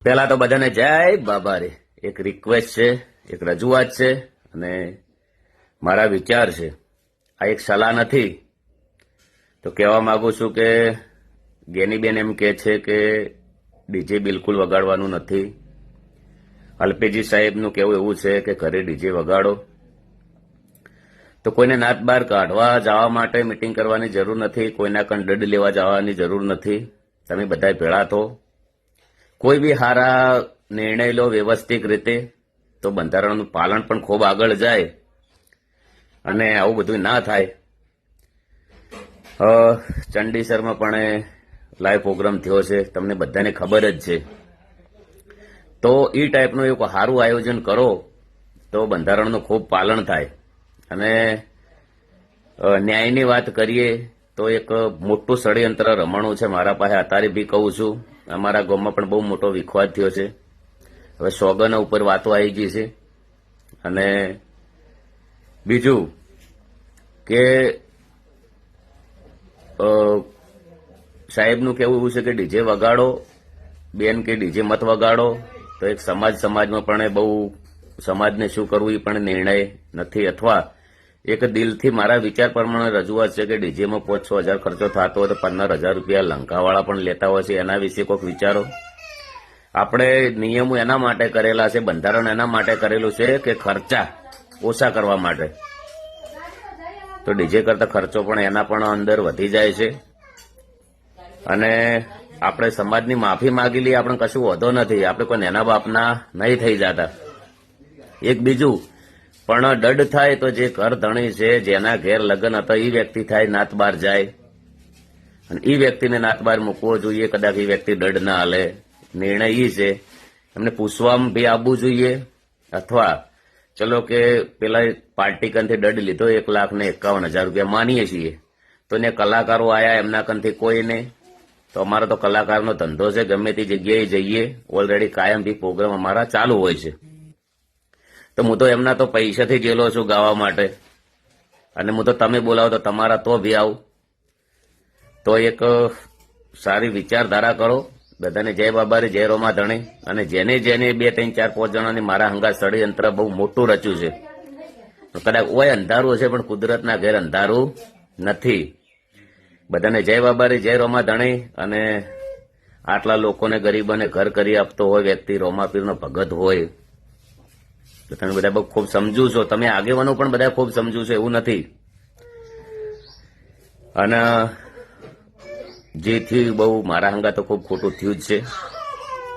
પહેલા તો બધાને જય બાબા રે. એક રિક્વેસ્ટ છે, એક રજૂઆત છે અને મારા વિચાર છે. આ એક સલાહ નથી. તો કહેવા માંગુ છું કે ગેનીબેન એમ કહે છે કે ડીજે બિલકુલ વગાડવાનું નથી. અલ્પેજી સાહેબનું કહેવું એવું છે કે ઘરે ડીજે વગાડો. તો કોઈને નાત બહાર કાઢવા જવા માટે મિટિંગ કરવાની જરૂર નથી. કોઈના કણ દંડ લેવા જવાની જરૂર નથી. તમે બધા ભેળા થો, કોઈ બી સારા નિર્ણય લો વ્યવસ્થિત રીતે, તો બંધારણનું પાલન પણ ખૂબ આગળ જાય અને આવું બધું ના થાય. ચંડીસરમાં પણ લાઈવ પ્રોગ્રામ થયો છે, તમને બધાને ખબર જ છે. તો એ ટાઈપનું એક સારું આયોજન કરો તો બંધારણનું ખૂબ પાલન થાય. અને ન્યાયની વાત કરીએ તો એક મોટું ષડયંત્ર રમણું છે મારા પાસે. અત્યારે બી કહું છું, અમારા ગામમાં પણ બહુ મોટો વિખવાદ થયો છે. હવે સોગન ઉપર વાતો આવી ગઈ છે. અને બીજું કે સાહેબનું કહેવું એવું છે કે ડીજે વગાડો બેન, કે ડીજે મત વગાડો. તો એક સમાજમાં પણ બહુ સમાજને શું કરવું એ પણ નિર્ણય નથી. અથવા એક દિલથી મારા વિચાર પ્રમાણે રજૂઆત છે કે ડીજેમાં 5-6 હજાર ખર્ચો થતો હોય તો 15,000 રૂપિયા લંકાવાળા પણ લેતા હોય છે. એના વિશે કોઈક વિચારો. આપણે નિયમો એના માટે કરેલા છે, બંધારણ એના માટે કરેલું છે કે ખર્ચા ઓછા કરવા માટે. તો ડીજે કરતા ખર્ચો પણ એના પણ અંદર વધી જાય છે. અને આપણે સમાજની માફી માગી લઈએ, આપણે કશું વધો નથી. આપણે કોઈ નેના બાપના નહીં થઈ જતા. એક બીજું પણ દંડ થાય તો જે ઘર ધણી છે, જેના ઘેર લગ્ન હતા, એ વ્યક્તિ થાય નાત બાર જાય અને એ વ્યક્તિને નાત બાર મૂકવો જોઈએ. કદાચ એ વ્યક્તિ દંડ ના હાલે. નિર્ણય એ છે, એમને પૂછવામાં બી આવવું જોઈએ. અથવા ચલો કે પેલા પાર્ટી કંથી દંડ લીધો 1,51,000 રૂપિયા માનીએ છીએ, તો એને કલાકારો આયા, એમના કંથી કોઈ નહીં. તો અમારો તો કલાકારનો ધંધો છે, ગમે તે જગ્યાએ જઈએ, ઓલરેડી કાયમ બી પ્રોગ્રામ અમારા ચાલુ હોય છે. તો હું તો એમના તો પૈસાથી ગયેલો છું ગાવા માટે. અને હું તો તમે બોલાવો તો તમારા તો બી આવું. તો એક સારી વિચારધારા કરો. બધાને જય બાબા રે, જય રોમા ધણી. અને જેને 2, 3, 4, 5 જણાની મારા હંગા ષડયંત્ર બહુ મોટું રચ્યું છે. કદાચ ઓય અંધારું હશે પણ કુદરતના ઘેર અંધારું નથી. બધાને જય બાબા રે, જય રોમા ધણી. અને આટલા લોકોને ગરીબોને ઘર કરી આપતો હોય વ્યક્તિ, રોમાપીરનો ભગત હોય, તો તમે બધા બહુ ખૂબ સમજુ છો. તમે આગેવાનો પણ બધા ખૂબ સમજુ છો, એવું નથી. અને જેથી બહુ મારા હંગા તો ખૂબ ખોટું થયું જ છે.